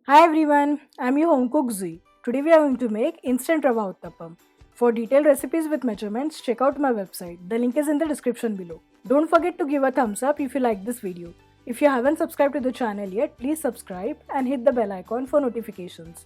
Hi everyone, I'm your home cook Zui. Today we are going to make instant rava uttapam. For detailed recipes with measurements, check out my website. The link is in the description below. Don't forget to give a thumbs up if you like this video. If you haven't subscribed to the channel yet, please subscribe and hit the bell icon for notifications.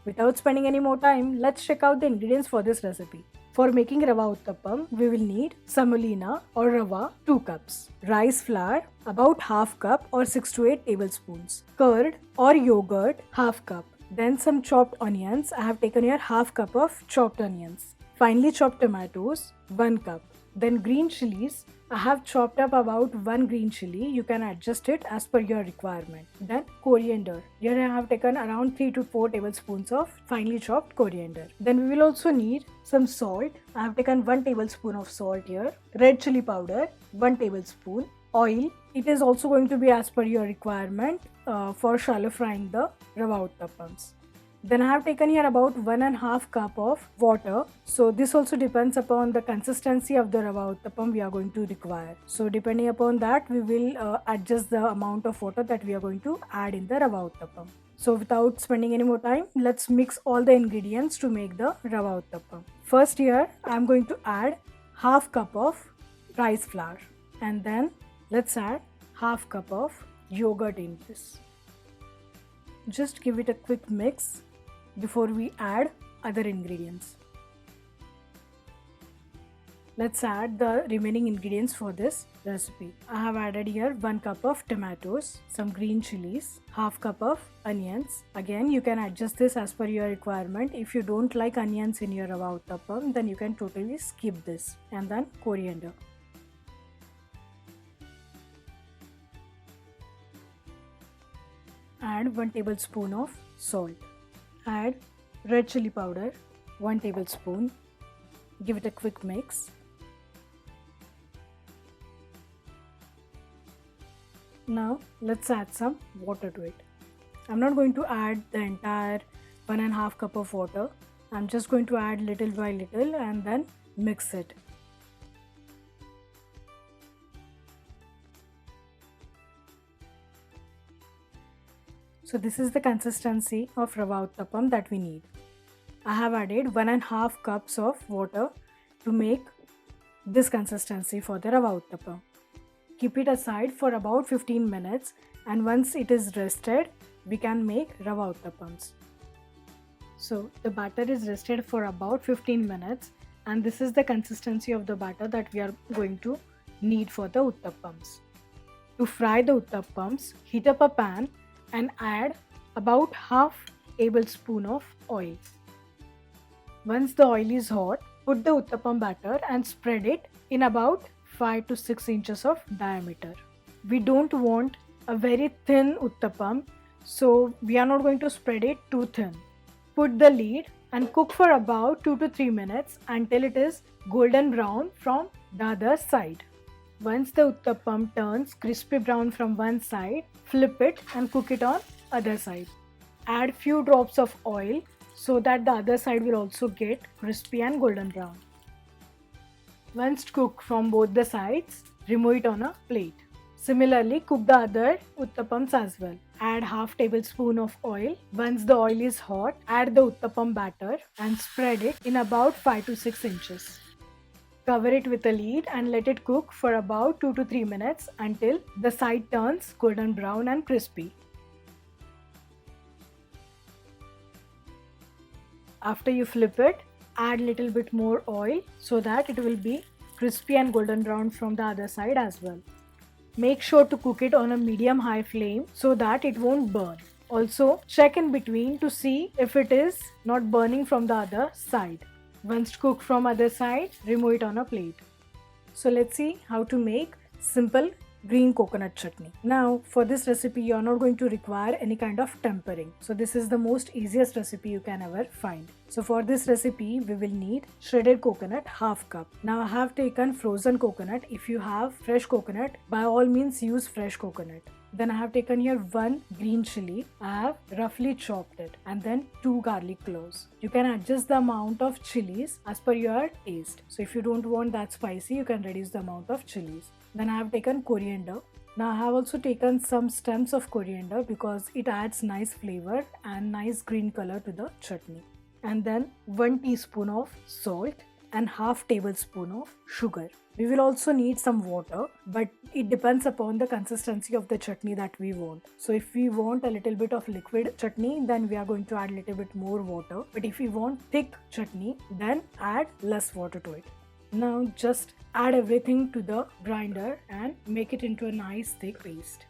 Without spending any more time, let's check out the ingredients for this recipe. For making rava uttapam, we will need semolina or rava 2 cups, rice flour about half cup or 6 to 8 tablespoons, curd or yogurt half cup, then some chopped onions. I have taken here half cup of chopped onions, finely chopped tomatoes 1 cup, then green chilies. I have chopped up about 1 green chili. You can adjust it as per your requirement. Then coriander. Here I have taken around 3 to 4 tablespoons of finely chopped coriander. Then we will also need some salt. I have taken 1 tablespoon of salt here. Red chili powder 1 tablespoon. Oil. It is also going to be as per your requirement for shallow frying the rava uttappams. Then I have taken here about 1.5 cup of water. So this also depends upon the consistency of the rava uttapam we are going to require. So depending upon that, we will adjust the amount of water that we are going to add in the rava uttapam. So without spending any more time, let's mix all the ingredients to make the rava uttapam. First here, I am going to add half cup of rice flour, and then let's add half cup of yogurt in this. Just give it a quick mix before we add other ingredients. Let's add the remaining ingredients for this recipe. I have added here 1 cup of tomatoes, some green chilies, half cup of onions. Again, you can adjust this as per your requirement. If you don't like onions in your rava uttapam, then you can totally skip this. And then coriander. Add 1 tablespoon of salt. Add red chili powder 1 tablespoon. Give it a quick mix. Now let's add some water to it. I'm not going to add the entire 1.5 cup of water. I'm just going to add little by little and then mix it. So this is the consistency of rava uttapam that we need. I have added 1.5 cups of water to make this consistency for the rava uttapam. Keep it aside for about 15 minutes, and once it is rested, we can make rava uttapams. So the batter is rested for about 15 minutes, and this is the consistency of the batter that we are going to need for the uttapams. To fry the uttapams, heat up a pan and add about half tablespoon of oil. Once the oil is hot, put the uttapam batter and spread it in about 5 to 6 inches of diameter. We don't want a very thin uttapam, so we are not going to spread it too thin. Put the lid and cook for about 2 to 3 minutes until it is golden brown from the other side. Once the uttapam turns crispy brown from one side, flip it and cook it on other side. Add few drops of oil so that the other side will also get crispy and golden brown. Once cooked from both the sides, remove it on a plate. Similarly, cook the other uttapams as well. Add half tablespoon of oil. Once the oil is hot, add the uttapam batter and spread it in about 5 to 6 inches. Cover it with a lid and let it cook for about 2 to 3 minutes until the side turns golden brown and crispy. After you flip it, add little bit more oil so that it will be crispy and golden brown from the other side as well. Make sure to cook it on a medium-high flame so that it won't burn. Also, check in between to see if it is not burning from the other side. Once cooked from other side, remove it on a plate. So let's see how to make simple green coconut chutney. Now for this recipe you are not going to require any kind of tempering. So this is the most easiest recipe you can ever find. So for this recipe we will need shredded coconut half cup. Now I have taken frozen coconut. If you have fresh coconut, by all means use fresh coconut. Then I have taken here 1 green chili. I have roughly chopped it, and then 2 garlic cloves. You can adjust the amount of chilies as per your taste. So if you don't want that spicy, you can reduce the amount of chilies. Then I have taken coriander. Now I have also taken some stems of coriander because it adds nice flavor and nice green color to the chutney. And then 1 teaspoon of salt and half tablespoon of sugar. We will also need some water, but it depends upon the consistency of the chutney that we want. So if we want a little bit of liquid chutney, then we are going to add a little bit more water. But if we want thick chutney, then add less water to it. Now just add everything to the grinder and make it into a nice thick paste.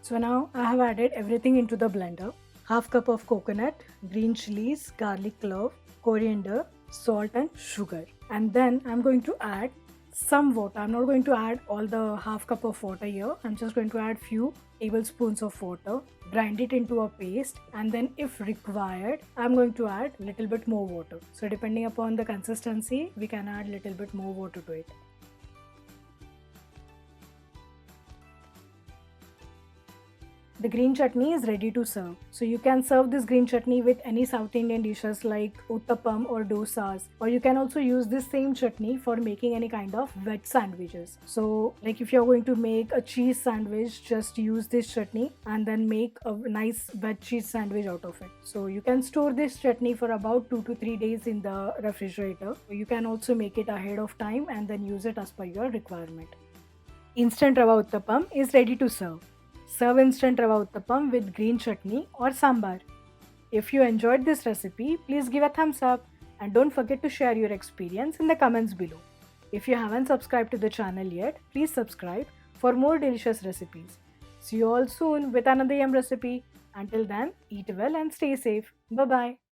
So now I have added everything into the blender. Half cup of coconut, green chilies, garlic clove, coriander, salt and sugar. And then I'm going to add some water. I'm not going to add all the half cup of water here. I'm just going to add few tablespoons of water, grind it into a paste, and then if required, I'm going to add little bit more water. So depending upon the consistency, we can add little bit more water to it. The green chutney is ready to serve. So you can serve this green chutney with any South Indian dishes like uttapam or dosas, or you can also use this same chutney for making any kind of veg sandwiches. So like if you're going to make a cheese sandwich, just use this chutney and then make a nice veg cheese sandwich out of it. So you can store this chutney for about 2 to 3 days in the refrigerator. You can also make it ahead of time and then use it as per your requirement. Instant Rava Uttapam is ready to serve. Serve instant Rava Uttapam with green chutney or sambar. If you enjoyed this recipe, please give a thumbs up and don't forget to share your experience in the comments below. If you haven't subscribed to the channel yet, please subscribe for more delicious recipes. See you all soon with another yum recipe. Until then, eat well and stay safe. Bye bye.